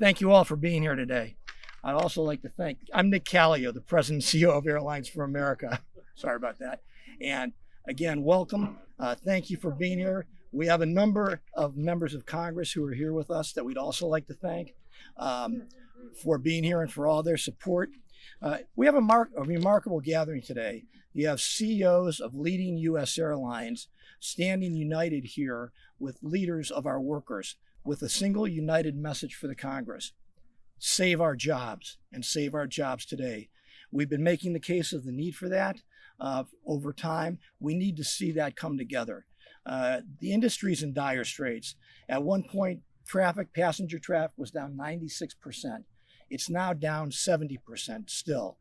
Thank you all for being here today. I'd also like to thank, I'm Nick Callio, the President and CEO of Airlines for America. Sorry about that. And again, welcome. Thank you for being here. We have a number of members of Congress who are here with us that we'd also like to thank for being here and for all their support. We have a remarkable gathering today. You have CEOs of leading U.S. airlines standing united here with leaders of our workers with a single united message for the Congress. Save our jobs, and save our jobs today. We've been making the case of the need for that over time. We need to see that come together. The industry's in dire straits. At one point, passenger traffic was down 96%. It's now down 70% still.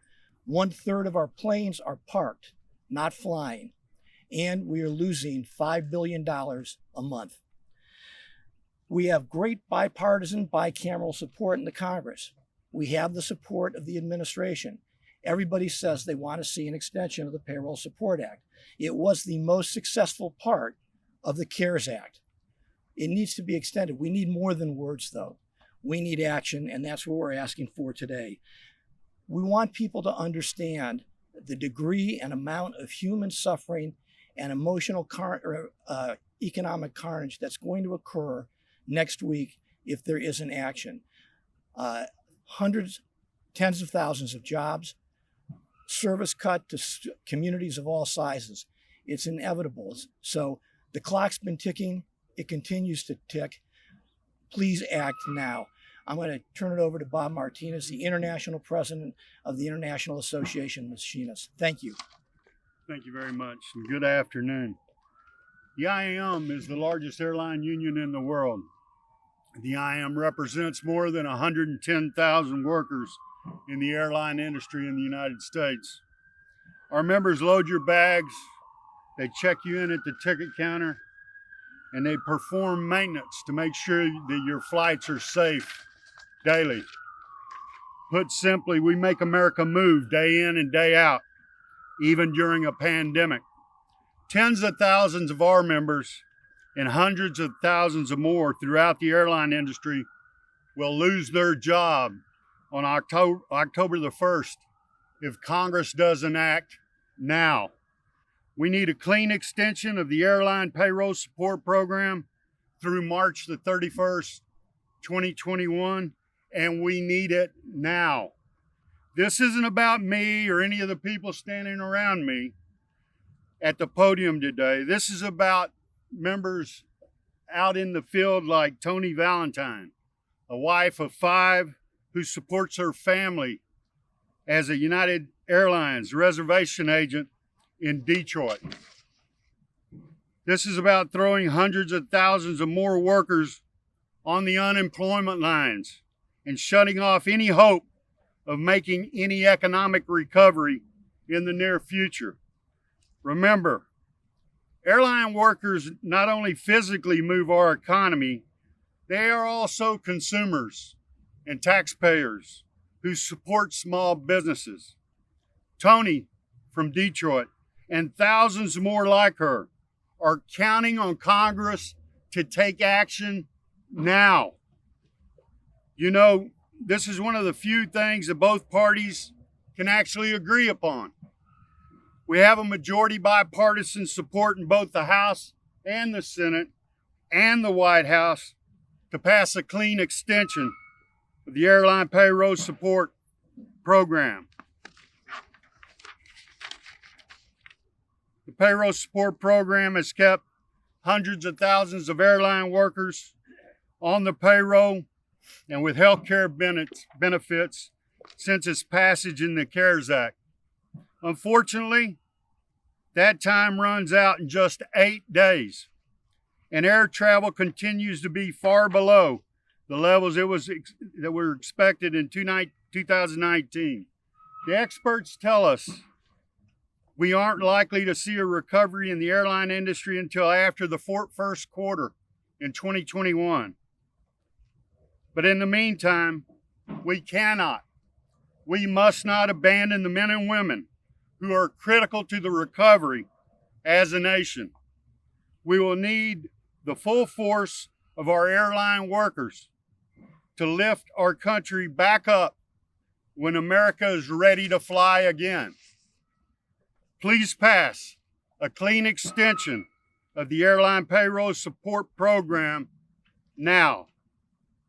1/3 of our planes are parked, not flying, and we are losing $5 billion a month. We have great bipartisan, bicameral support in the Congress. We have the support of the administration. Everybody says they want to see an extension of the Payroll Support Act. It was the most successful part of the CARES Act. It needs to be extended. We need more than words, though. We need action, and that's what we're asking for today. We want people to understand the degree and amount of human suffering and emotional economic carnage that's going to occur next week if there isn't action. Hundreds, tens of thousands of jobs, service cut to communities of all sizes. It's inevitable. So the clock's been ticking. It continues to tick. Please act now. I'm going to turn it over to Bob Martinez, the International President of the International Association of Machinists. Thank you. Thank you very much, and good afternoon. The IAM is the largest airline union in the world. The IAM represents more than 110,000 workers in the airline industry in the United States. Our members load your bags, they check you in at the ticket counter, and they perform maintenance to make sure that your flights are safe daily. Put simply, we make America move day in and day out, even during a pandemic. Tens of thousands of our members and hundreds of thousands of more throughout the airline industry will lose their job on October the 1st if Congress doesn't act now. We need a clean extension of the airline payroll support program through March the 31st, 2021, and we need it now. This isn't about me or any of the people standing around me at the podium today. This is about members out in the field like Tony Valentine, a wife of 5 who supports her family as a United Airlines reservation agent in Detroit. This is about throwing hundreds of thousands of more workers on the unemployment lines and shutting off any hope of making any economic recovery in the near future. Remember, airline workers not only physically move our economy, they are also consumers and taxpayers who support small businesses. Tony from Detroit and thousands more like her are counting on Congress to take action now. You know, this is one of the few things that both parties can actually agree upon. We have a majority bipartisan support in both the House and the Senate and the White House to pass a clean extension of the airline payroll support program. The payroll support program has kept hundreds of thousands of airline workers on the payroll and with health care benefits since its passage in the CARES Act. Unfortunately, that time runs out in just 8 days, and air travel continues to be far below the levels that were expected in 2019. The experts tell us we aren't likely to see a recovery in the airline industry until after the first quarter in 2021. But in the meantime, we must not abandon the men and women who are critical to the recovery as a nation. We will need the full force of our airline workers. to lift our country back up when America is ready to fly again. Please pass a clean extension of the Airline Payroll Support Program now.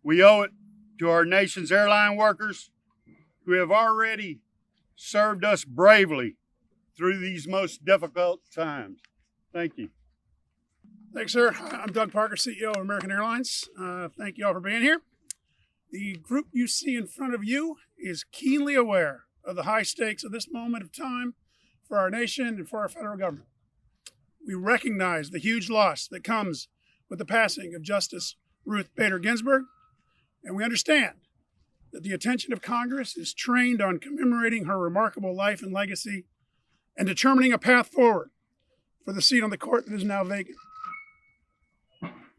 We owe it to our nation's airline workers who have already served us bravely through these most difficult times. Thank you. Thanks, sir. I'm Doug Parker, CEO of American Airlines. Thank you all for being here. The group you see in front of you is keenly aware of the high stakes of this moment of time for our nation and for our federal government. We recognize the huge loss that comes with the passing of Justice Ruth Bader Ginsburg, and we understand that the attention of Congress is trained on commemorating her remarkable life and legacy and determining a path forward for the seat on the court that is now vacant.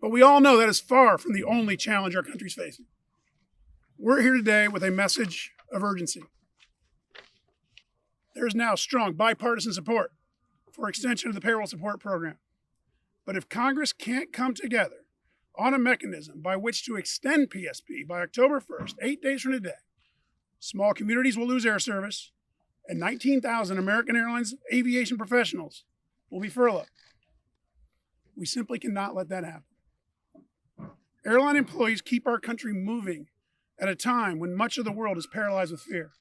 But we all know that is far from the only challenge our country is facing. We're here today with a message of urgency. There is now strong bipartisan support for extension of the payroll support program. But if Congress can't come together on a mechanism by which to extend PSP by October 1st, 8 days from today, small communities will lose air service and 19,000 American Airlines aviation professionals will be furloughed. We simply cannot let that happen. Airline employees keep our country moving at a time when much of the world is paralyzed with fear.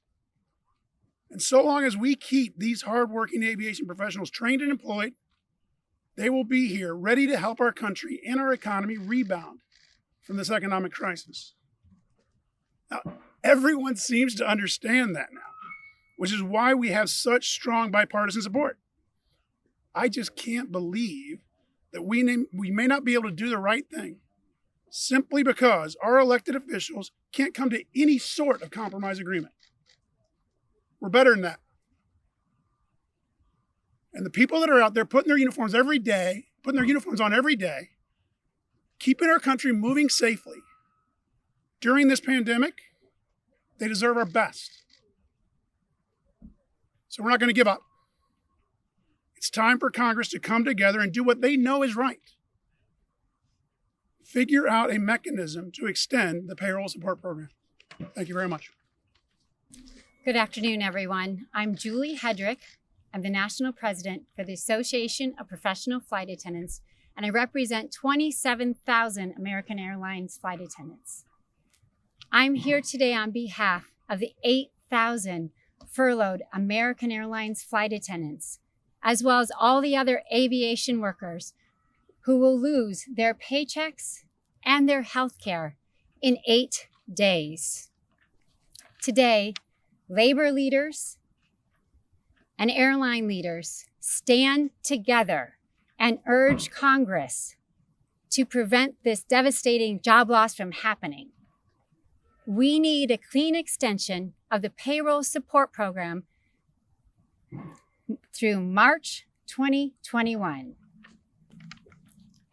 And so long as we keep these hardworking aviation professionals trained and employed, they will be here ready to help our country and our economy rebound from this economic crisis. Now, everyone seems to understand that now, which is why we have such strong bipartisan support. I just can't believe that we may not be able to do the right thing simply because our elected officials can't come to any sort of compromise agreement. We're better than that. And the people that are out there putting their uniforms on every day, keeping our country moving safely during this pandemic, they deserve our best. So we're not going to give up. It's time for Congress to come together and do what they know is right. Figure out a mechanism to extend the payroll support program. Thank you very much. Good afternoon, everyone. I'm Julie Hedrick. I'm the National President for the Association of Professional Flight Attendants, and I represent 27,000 American Airlines flight attendants. I'm here today on behalf of the 8,000 furloughed American Airlines flight attendants, as well as all the other aviation workers who will lose their paychecks and their health care in 8 days. Today, labor leaders and airline leaders stand together and urge Congress to prevent this devastating job loss from happening. We need a clean extension of the payroll support program through March 2021.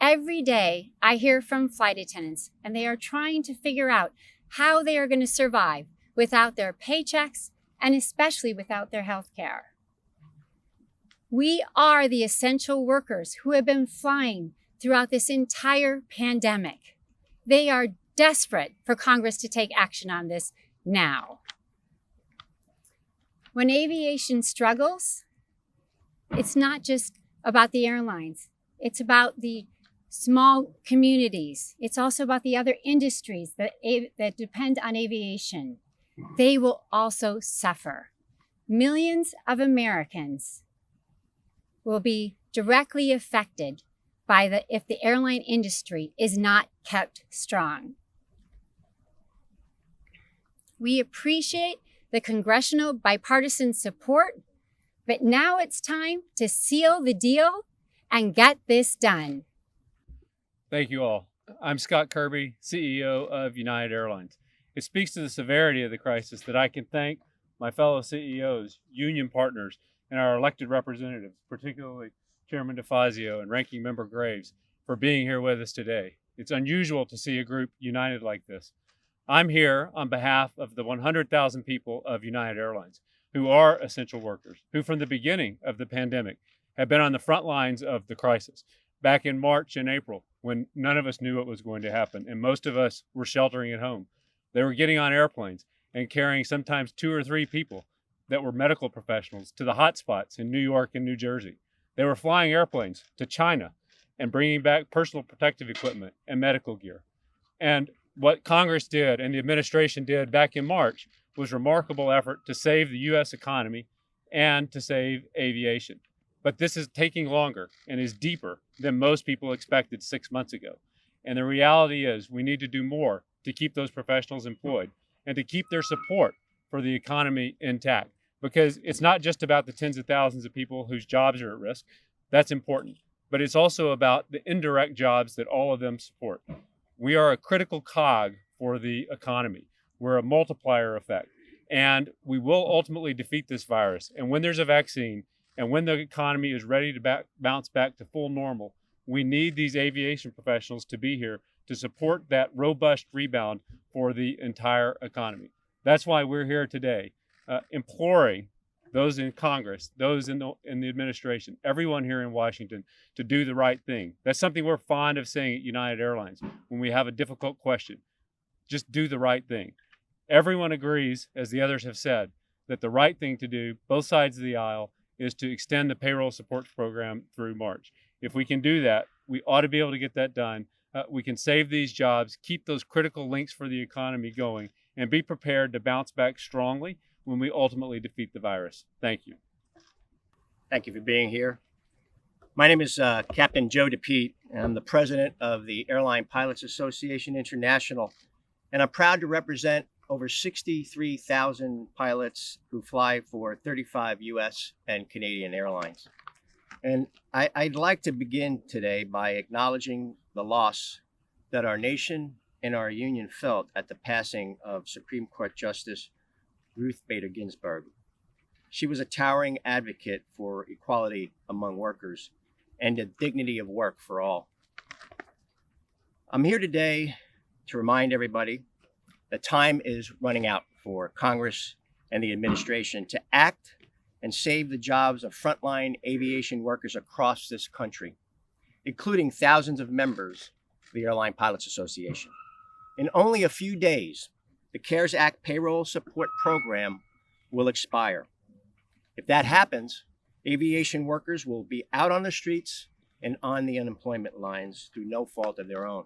Every day I hear from flight attendants, and they are trying to figure out how they are going to survive without their paychecks and especially without their health care. We are the essential workers who have been flying throughout this entire pandemic. They are desperate for Congress to take action on this now. When aviation struggles, it's not just about the airlines. It's about the small communities. It's also about the other industries that depend on aviation. They will also suffer. Millions of Americans will be directly affected by if the airline industry is not kept strong. We appreciate the congressional bipartisan support, but now it's time to seal the deal and get this done. Thank you all. I'm Scott Kirby, CEO of United Airlines. It speaks to the severity of the crisis that I can thank my fellow CEOs, union partners, and our elected representatives, particularly Chairman DeFazio and Ranking Member Graves, for being here with us today. It's unusual to see a group united like this. I'm here on behalf of the 100,000 people of United Airlines who are essential workers, who from the beginning of the pandemic have been on the front lines of the crisis. Back in March and April, when none of us knew what was going to happen and most of us were sheltering at home, They were getting on airplanes and carrying sometimes 2 or 3 people that were medical professionals to the hot spots in New York and New Jersey. They were flying airplanes to China and bringing back personal protective equipment and medical gear. And what Congress did and the administration did back in March was remarkable effort to save the U.S. economy and to save aviation. But this is taking longer and is deeper than most people expected 6 months ago. And the reality is we need to do more to keep those professionals employed and to keep their support for the economy intact. Because it's not just about the tens of thousands of people whose jobs are at risk. That's important. But it's also about the indirect jobs that all of them support. We are a critical cog for the economy. We're a multiplier effect. And we will ultimately defeat this virus. And when there's a vaccine and when the economy is ready to bounce back to full normal, we need these aviation professionals to be here to support that robust rebound for the entire economy. That's why we're here today, imploring those in Congress, those in the administration, everyone here in Washington to do the right thing. That's something we're fond of saying at United Airlines when we have a difficult question. Just do the right thing. Everyone agrees, as the others have said, that the right thing to do, both sides of the aisle, is to extend the payroll support program through March. If we can do that, we ought to be able to get that done. We can save these jobs, keep those critical links for the economy going, and be prepared to bounce back strongly when we ultimately defeat the virus. Thank you. Thank you for being here. My name is Captain Joe DePete, and I'm the president of the Airline Pilots Association International, and I'm proud to represent over 63,000 pilots who fly for 35 U.S. and Canadian airlines. And I'd like to begin today by acknowledging the loss that our nation and our union felt at the passing of Supreme Court Justice Ruth Bader Ginsburg. She was a towering advocate for equality among workers and the dignity of work for all. I'm here today to remind everybody that time is running out for Congress and the administration to act and save the jobs of frontline aviation workers across this country, including thousands of members of the Airline Pilots Association. In only a few days, the CARES Act payroll support program will expire. If that happens, aviation workers will be out on the streets and on the unemployment lines through no fault of their own.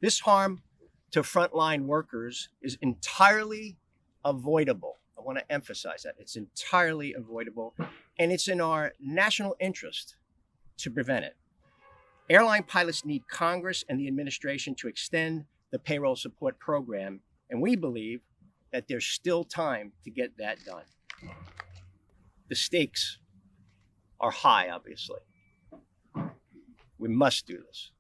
This harm to frontline workers is entirely avoidable. I want to emphasize that. It's entirely avoidable, and it's in our national interest to prevent it. Airline pilots need Congress and the administration to extend the payroll support program, and we believe that there's still time to get that done. The stakes are high, obviously. We must do this.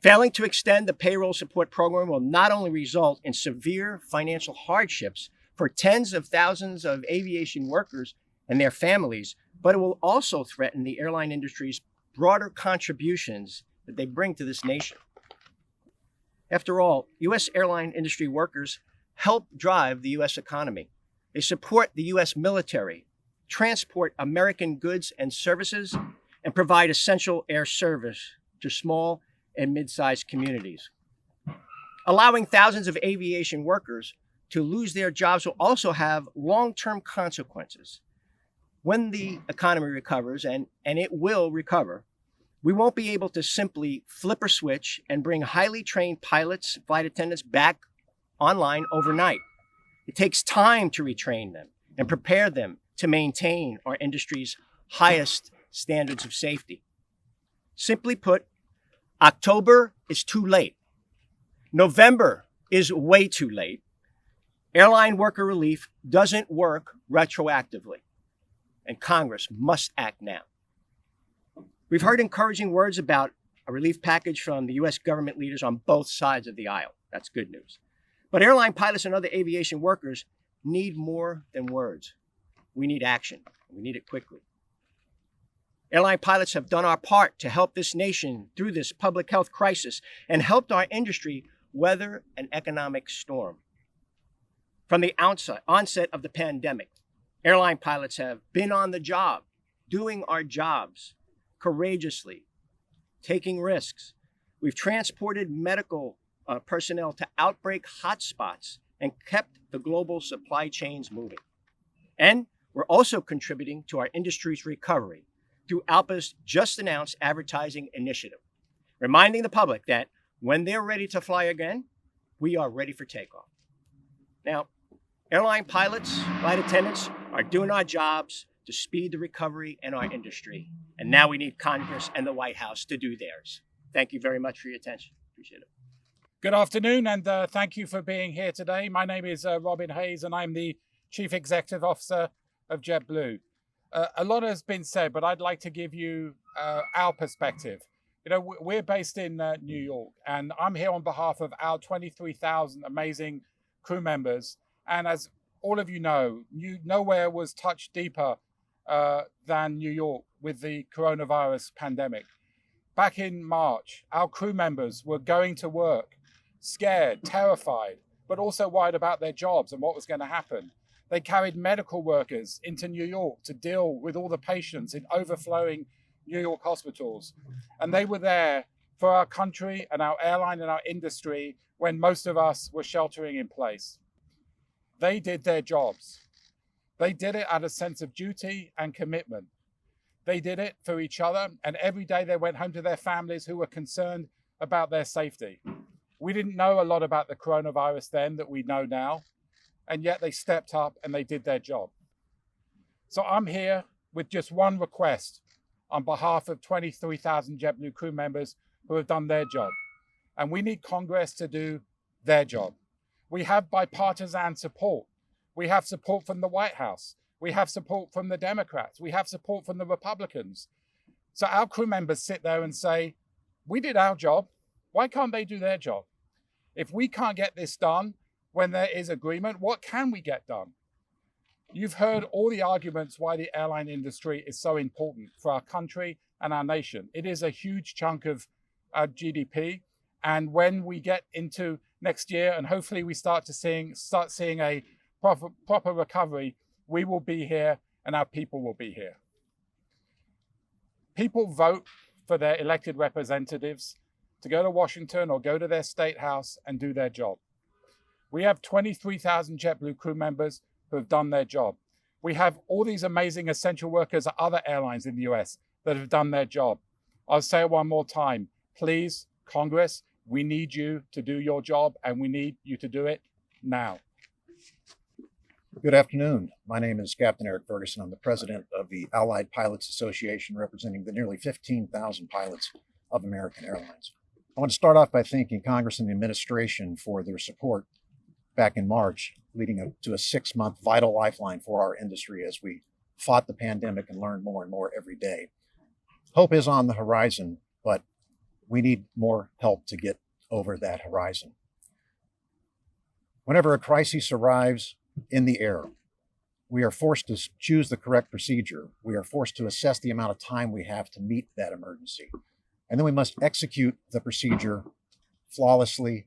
Failing to extend the payroll support program will not only result in severe financial hardships for tens of thousands of aviation workers and their families, but it will also threaten the airline industry's broader contributions that they bring to this nation. After all, U.S. airline industry workers help drive the U.S. economy. They support the U.S. military, transport American goods and services, and provide essential air service to small and mid-sized communities. Allowing thousands of aviation workers to lose their jobs will also have long-term consequences. When the economy recovers, and it will recover, we won't be able to simply flip a switch and bring highly trained pilots, flight attendants back online overnight. It takes time to retrain them and prepare them to maintain our industry's highest standards of safety. Simply put, October is too late. November is way too late. Airline worker relief doesn't work retroactively, and Congress must act now. We've heard encouraging words about a relief package from the U.S. government leaders on both sides of the aisle. That's good news. But airline pilots and other aviation workers need more than words. We need action. We need it quickly. Airline pilots have done our part to help this nation through this public health crisis and helped our industry weather an economic storm. From the onset of the pandemic, airline pilots have been on the job, doing our jobs courageously, taking risks. We've transported medical personnel to outbreak hotspots and kept the global supply chains moving. And we're also contributing to our industry's recovery through ALPA's just announced advertising initiative, reminding the public that when they're ready to fly again, we are ready for takeoff. Now, airline pilots, flight attendants are doing our jobs to speed the recovery in our industry. And now we need Congress and the White House to do theirs. Thank you very much for your attention. Appreciate it. Good afternoon, and thank you for being here today. My name is Robin Hayes, and I'm the Chief Executive Officer of JetBlue. A lot has been said, but I'd like to give you our perspective. You know, we're based in New York, and I'm here on behalf of our 23,000 amazing crew members. And as all of you know, nowhere was touched deeper than New York with the coronavirus pandemic. Back in March, our crew members were going to work scared, terrified, but also worried about their jobs and what was going to happen. They carried medical workers into New York to deal with all the patients in overflowing New York hospitals. And they were there for our country and our airline and our industry when most of us were sheltering in place. They did their jobs. They did it out of a sense of duty and commitment. They did it for each other, and every day they went home to their families who were concerned about their safety. We didn't know a lot about the coronavirus then that we know now, and yet they stepped up and they did their job. So I'm here with just one request on behalf of 23,000 JetBlue crew members who have done their job. And we need Congress to do their job. We have bipartisan support. We have support from the White House. We have support from the Democrats. We have support from the Republicans. So our crew members sit there and say, we did our job. Why can't they do their job? If we can't get this done when there is agreement, what can we get done? You've heard all the arguments why the airline industry is so important for our country and our nation. It is a huge chunk of our GDP. And when we get into next year and hopefully we start seeing a proper recovery, we will be here and our people will be here. People vote for their elected representatives to go to Washington or go to their state house and do their job. We have 23,000 JetBlue crew members who have done their job. We have all these amazing essential workers at other airlines in the US that have done their job. I'll say it one more time. Please, Congress, we need you to do your job, and we need you to do it now. Good afternoon. My name is Captain Eric Ferguson. I'm the president of the Allied Pilots Association, representing the nearly 15,000 pilots of American Airlines. I want to start off by thanking Congress and the administration for their support back in March, leading up to a 6-month vital lifeline for our industry as we fought the pandemic and learned more and more every day. Hope is on the horizon, but we need more help to get over that horizon. Whenever a crisis arrives in the air, we are forced to choose the correct procedure. We are forced to assess the amount of time we have to meet that emergency. And then we must execute the procedure flawlessly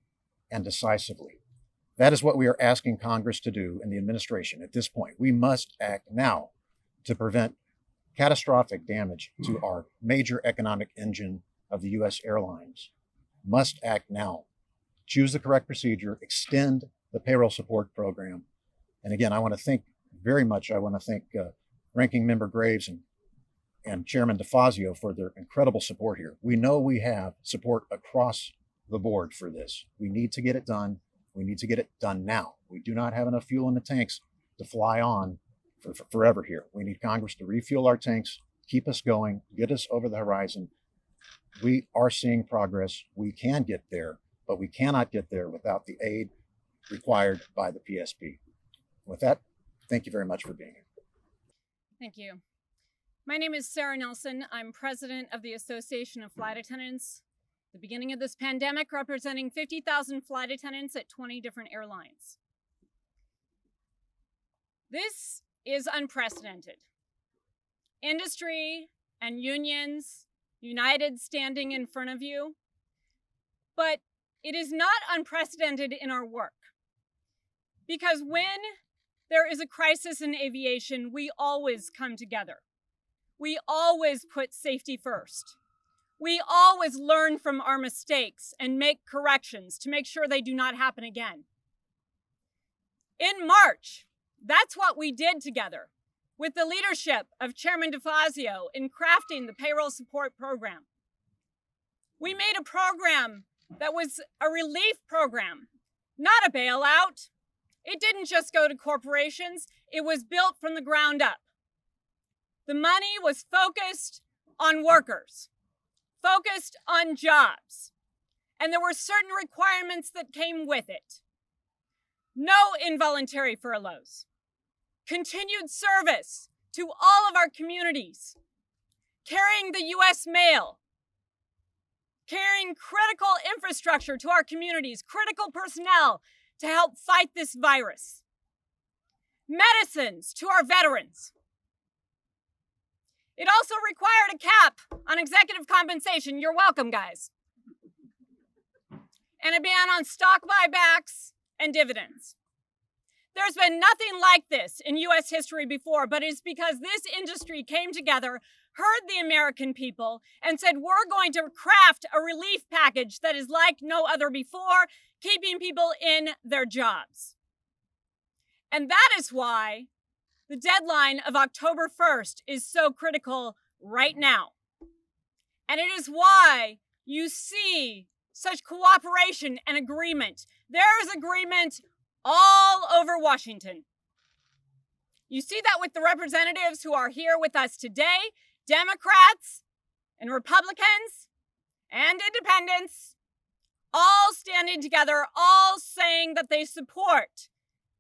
and decisively. That is what we are asking Congress to do and the administration at this point. We must act now to prevent catastrophic damage to our major economic engine of the U.S. airlines. Must act now. Choose the correct procedure, extend the payroll support program. And again, I want to thank Ranking Member Graves and Chairman DeFazio for their incredible support here. We know we have support across the board for this. We need to get it done. We need to get it done now. We do not have enough fuel in the tanks to fly on for forever here. We need Congress to refuel our tanks, keep us going, get us over the horizon. We are seeing progress. We can get there, but we cannot get there without the aid required by the PSP. With that, thank you very much for being here. Thank you. My name is Sarah Nelson. I'm president of the Association of Flight Attendants. The beginning of this pandemic, representing 50,000 flight attendants at 20 different airlines. This is unprecedented. Industry and unions united standing in front of you, but it is not unprecedented in our work. Because when there is a crisis in aviation, we always come together. We always put safety first. we always learn from our mistakes and make corrections to make sure they do not happen again. In March, that's what we did together with the leadership of Chairman DeFazio in crafting the payroll support program. We made a program that was a relief program, not a bailout. It didn't just go to corporations, it was built from the ground up. The money was focused on workers, focused on jobs, and there were certain requirements that came with it. No involuntary furloughs, continued service to all of our communities, carrying the U.S. mail, carrying critical infrastructure to our communities, critical personnel to help fight this virus, medicines to our veterans. It also required a cap on executive compensation. You're welcome, guys. And a ban on stock buybacks and dividends. There's been nothing like this in U.S. history before, but it's because this industry came together, heard the American people, and said, we're going to craft a relief package that is like no other before, keeping people in their jobs. And that is why the deadline of October 1st is so critical right now. And it is why you see such cooperation and agreement. There is agreement all over Washington. You see that with the representatives who are here with us today, Democrats and Republicans and independents, all standing together, all saying that they support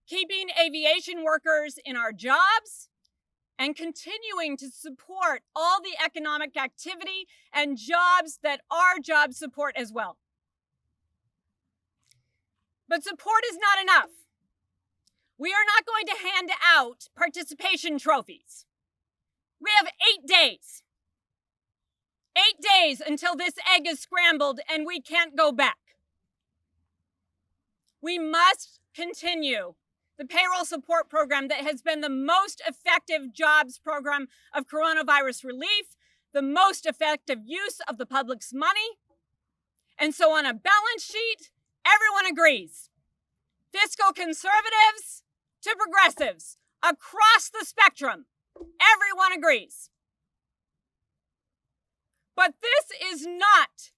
keeping aviation workers in our jobs and continuing to support all the economic activity and jobs that our jobs support as well. But support is not enough. We are not going to hand out participation trophies. We have 8 days. 8 days until this egg is scrambled and we can't go back. We must continue the payroll support program that has been the most effective jobs program of coronavirus relief, the most effective use of the public's money. And so on a balance sheet, everyone agrees. Fiscal conservatives to progressives, across the spectrum, everyone agrees. But this is not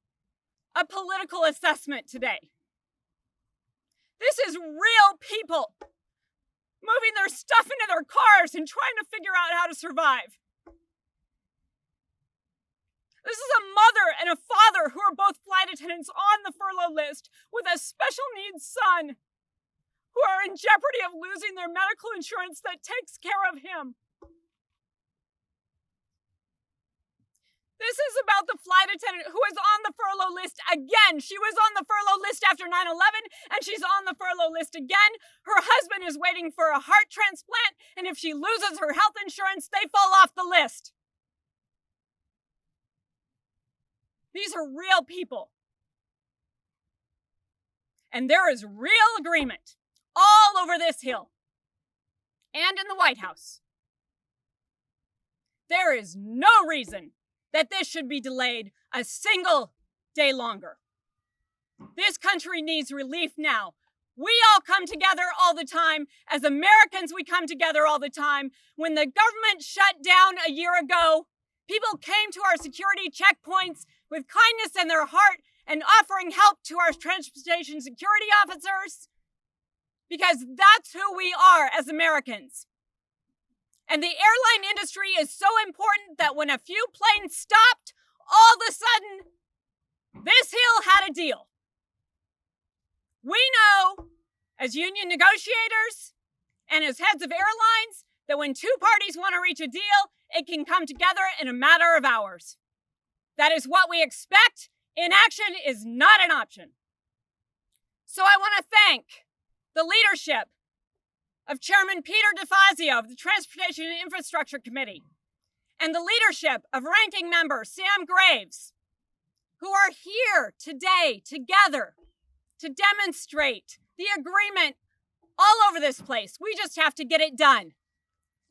a political assessment today. This is real people moving their stuff into their cars and trying to figure out how to survive. This is a mother and a father who are both flight attendants on the furlough list with a special needs son who are in jeopardy of losing their medical insurance that takes care of him. This is about the flight attendant who is on the furlough list again. She was on the furlough list after 9/11, and she's on the furlough list again. Her husband is waiting for a heart transplant, and if she loses her health insurance, they fall off the list. These are real people. And there is real agreement all over this Hill and in the White House. There is no reason that this should be delayed a single day longer. This country needs relief now. We all come together all the time. As Americans, we come together all the time. When the government shut down a year ago, people came to our security checkpoints with kindness in their heart and offering help to our transportation security officers, because that's who we are as Americans. And the airline industry is so important that when a few planes stopped, all of a sudden, this Hill had a deal. We know, as union negotiators and as heads of airlines, that when two parties want to reach a deal, it can come together in a matter of hours. That is what we expect. Inaction is not an option. So I want to thank the leadership of Chairman Peter DeFazio of the Transportation and Infrastructure Committee and the leadership of Ranking Member Sam Graves, who are here today together to demonstrate the agreement all over this place. We just have to get it done.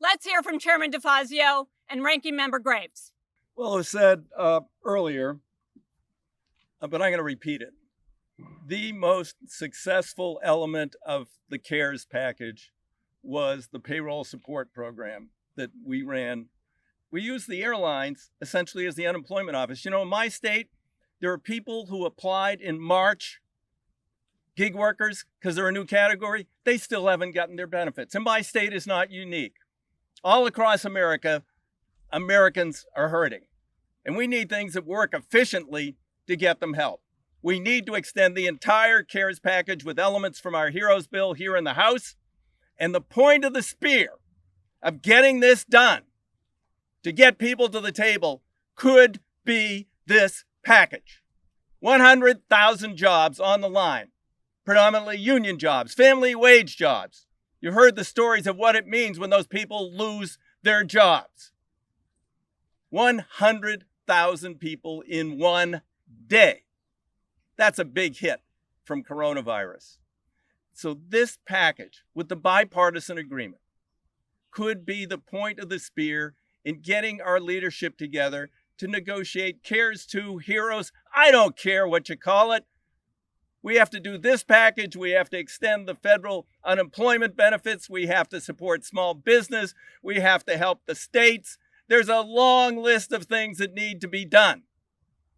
Let's hear from Chairman DeFazio and Ranking Member Graves. Well, as said earlier, but I'm going to repeat it. The most successful element of the CARES package was the payroll support program that we ran. We used the airlines essentially as the unemployment office. You know, in my state, there are people who applied in March, gig workers, because they're a new category. They still haven't gotten their benefits. And my state is not unique. All across America, Americans are hurting. And we need things that work efficiently to get them help. We need to extend the entire CARES package with elements from our HEROES bill here in the House. And the point of the spear of getting this done, to get people to the table, could be this package. 100,000 jobs on the line, predominantly union jobs, family wage jobs. You've heard the stories of what it means when those people lose their jobs. 100,000 people in one day. That's a big hit from coronavirus. So this package, with the bipartisan agreement, could be the point of the spear in getting our leadership together to negotiate CARES 2, HEROES. I don't care what you call it. We have to do this package. We have to extend the federal unemployment benefits. We have to support small business. We have to help the states. There's a long list of things that need to be done.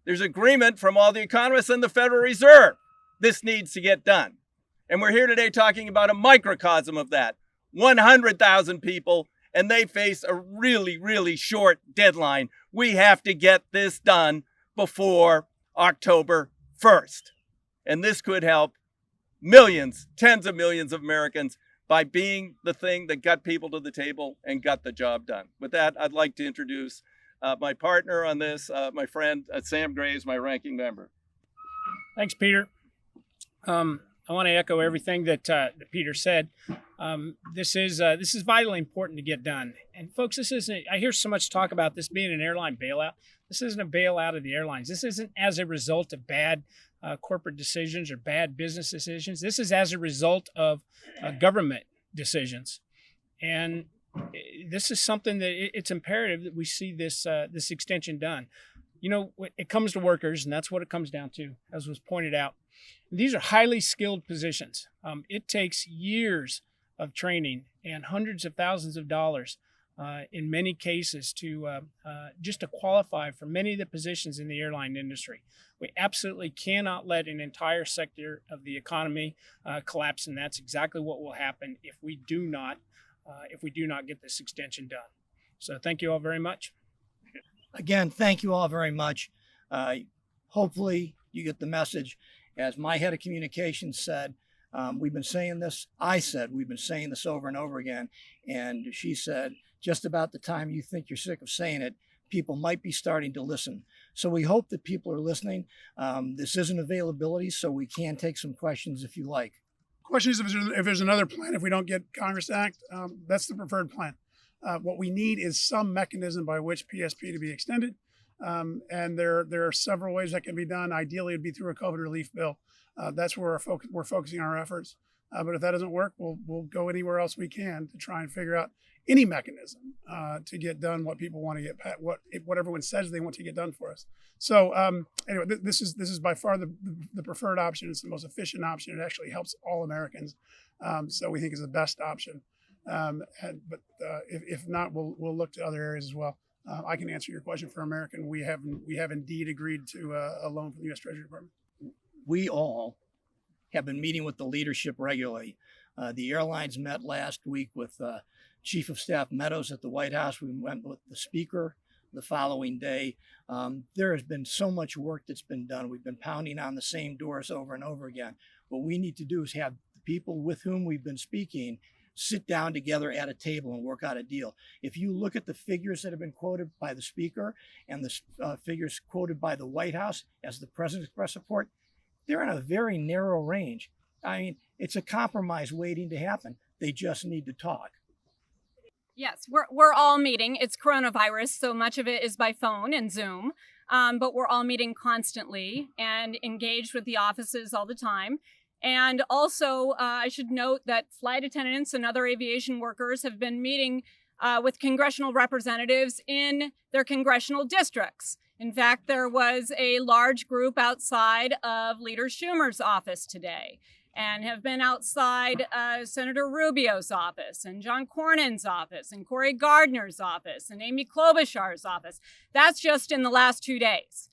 There's agreement from all the economists and the Federal Reserve. This needs to get done. And we're here today talking about a microcosm of that. 100,000 people, and they face a really, really short deadline. We have to get this done before October 1st. And this could help millions, tens of millions of Americans by being the thing that got people to the table and got the job done. With that, I'd like to introduce my partner on this, my friend Sam Graves, my ranking member. Thanks, Peter. I want to echo everything that Peter said. This is vitally important to get done. And folks, this isn't. I hear so much talk about this being an airline bailout. This isn't a bailout of the airlines. This isn't as a result of bad corporate decisions or bad business decisions. This is as a result of government decisions. And this is something that it's imperative that we see this extension done. You know, it comes to workers, and that's what it comes down to, as was pointed out. These are highly skilled positions. It takes years of training and hundreds of thousands of dollars in many cases to just to qualify for many of the positions in the airline industry. We absolutely cannot let an entire sector of the economy collapse, and that's exactly what will happen if we do not get this extension done. So thank you all very much. Again, thank you all very much. Hopefully you get the message. As my head of communications said, we've been saying this. I said, we've been saying this over and over again. And she said, just about the time you think you're sick of saying it, people might be starting to listen. So we hope that people are listening. This is an availability, so we can take some questions if you like. Question is if there's another plan, if we don't get Congress to act, that's the preferred plan. What we need is some mechanism by which PSP to be extended. And there are several ways that can be done. Ideally, it'd be through a COVID relief bill. That's where we're focusing our efforts. But if that doesn't work, we'll go anywhere else we can to try and figure out any mechanism to get done what people want to get, what everyone says they want to get done for us. So anyway, this is by far the preferred option. It's the most efficient option. It actually helps all Americans. So we think it's the best option. But if not, we'll look to other areas as well. I can answer your question for American. We have indeed agreed to a loan from the U.S. Treasury Department. We all have been meeting with the leadership regularly. The airlines met last week with Chief of Staff Meadows at the White House. We went with the Speaker the following day. There has been so much work that's been done. We've been pounding on the same doors over and over again. What we need to do is have the people with whom we've been speaking sit down together at a table and work out a deal. If you look at the figures that have been quoted by the Speaker and the figures quoted by the White House as the President expressed support, they're in a very narrow range. I mean, it's a compromise waiting to happen. They just need to talk. Yes, we're all meeting. It's coronavirus, so much of it is by phone and Zoom, but we're all meeting constantly and engaged with the offices all the time. And also, I should note that flight attendants and other aviation workers have been meeting with congressional representatives in their congressional districts. In fact, there was a large group outside of Leader Schumer's office today, and have been outside Senator Rubio's office and John Cornyn's office and Cory Gardner's office and Amy Klobuchar's office. That's just in the last 2 days.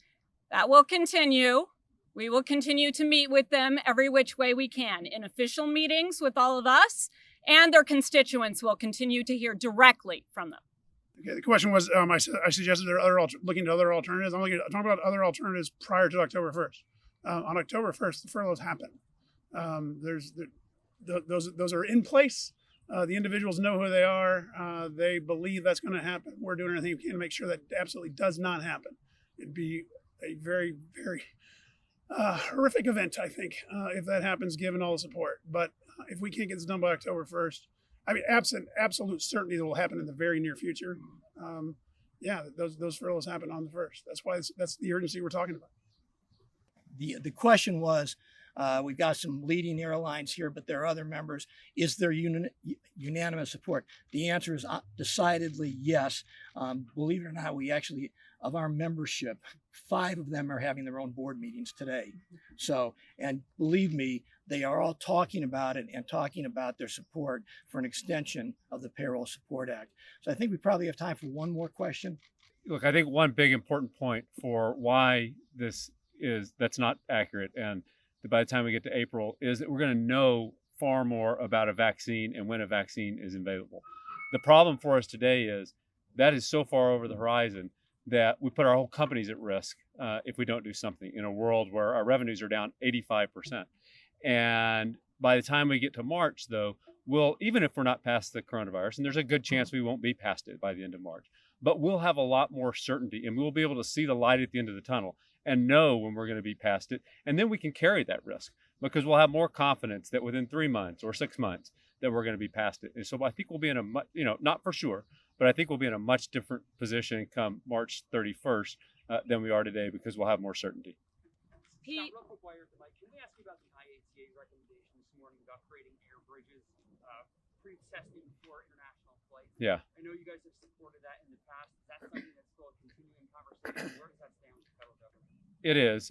That will continue. We will continue to meet with them every which way we can in official meetings with all of us, and their constituents will continue to hear directly from them. Okay, the question was, I suggested there are looking at other alternatives. I'm talking about other alternatives prior to October 1st. On October 1st, the furloughs happen. Those are in place. The individuals know who they are. They believe that's going to happen. We're doing everything we can to make sure that absolutely does not happen. It'd be a very, very horrific event, I think, if that happens, given all the support. But if we can't get this done by October 1st, I mean, absent absolute certainty that will happen in the very near future, those furloughs happen on the 1st. That's why that's the urgency we're talking about. The question was, we've got some leading airlines here, but there are other members. Is there unanimous support? The answer is decidedly yes. Believe it or not, we actually, of our membership, 5 of them are having their own board meetings today. So, and believe me, they are all talking about it and talking about their support for an extension of the Payroll Support Act. So I think we probably have time for one more question. Look, I think one big important point for why that's not accurate, and by the time we get to April, is that we're going to know far more about a vaccine and when a vaccine is available. The problem for us today is that is so far over the horizon that we put our whole companies at risk if we don't do something in a world where our revenues are down 85%. And by the time we get to March, though, even if we're not past the coronavirus, and there's a good chance we won't be past it by the end of March, but we'll have a lot more certainty, and we'll be able to see the light at the end of the tunnel and know when we're going to be past it. And then we can carry that risk because we'll have more confidence that within 3 months or 6 months that we're going to be past it. And so I think we'll be in a, not for sure, but I think we'll be in a much different position come March 31st than we are today because we'll have more certainty. Pete, Real quick, while you're at the mic, can we ask you about the IATA recommendation this morning about creating air bridges, pre-testing for international flights? Yeah. I know you guys have supported that in the past. Is that something that's still a continuing conversation? Where does that stand with the federal government? It is.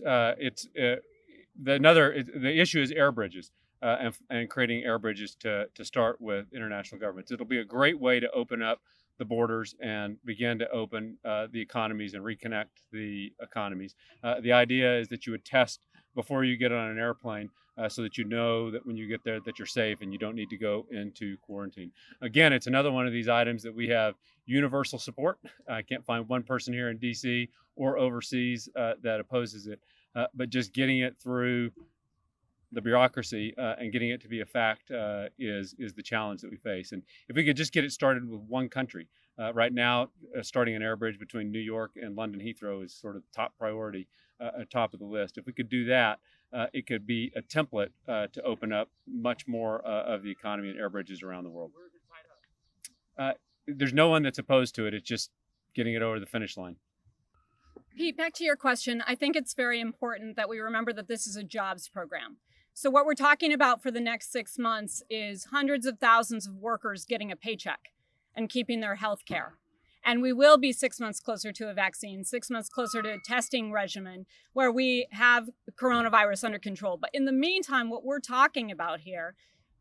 The issue is air bridges and creating air bridges to start with international governments. It'll be a great way to open up the borders and begin to open the economies and reconnect the economies. The idea is that you would test before you get on an airplane so that you know that when you get there that you're safe and you don't need to go into quarantine. Again, it's another one of these items that we have universal support. I can't find one person here in DC or overseas that opposes it, but just getting it through the bureaucracy and getting it to be a fact is the challenge that we face. And if we could just get it started with one country, right now, starting an air bridge between New York and London Heathrow is sort of top priority, top of the list. If we could do that, it could be a template to open up much more of the economy and air bridges around the world. Where is it tied up? There's no one that's opposed to it. It's just getting it over the finish line. Pete, back to your question. I think it's very important that we remember that this is a jobs program. So what we're talking about for the next 6 months is hundreds of thousands of workers getting a paycheck and keeping their health care. And we will be 6 months closer to a vaccine, 6 months closer to a testing regimen where we have coronavirus under control. But in the meantime, what we're talking about here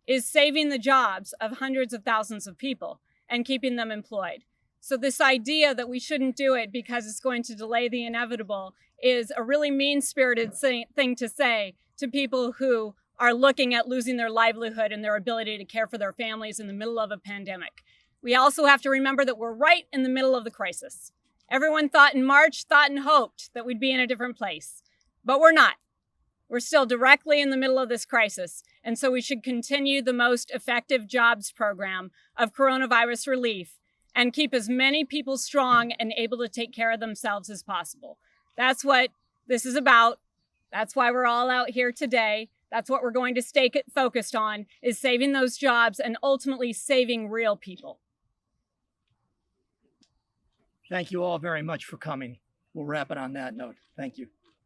is saving the jobs of hundreds of thousands of people and keeping them employed. So this idea that we shouldn't do it because it's going to delay the inevitable is a really mean-spirited thing to say to people who are looking at losing their livelihood and their ability to care for their families in the middle of a pandemic. We also have to remember that we're right in the middle of the crisis. Everyone thought in March, thought and hoped that we'd be in a different place, but we're not. We're still directly in the middle of this crisis, and so we should continue the most effective jobs program of coronavirus relief and keep as many people strong and able to take care of themselves as possible. That's what this is about. That's why we're all out here today. That's what we're going to stay focused on, is saving those jobs and ultimately saving real people. Thank you all very much for coming. We'll wrap it on that note. Thank you.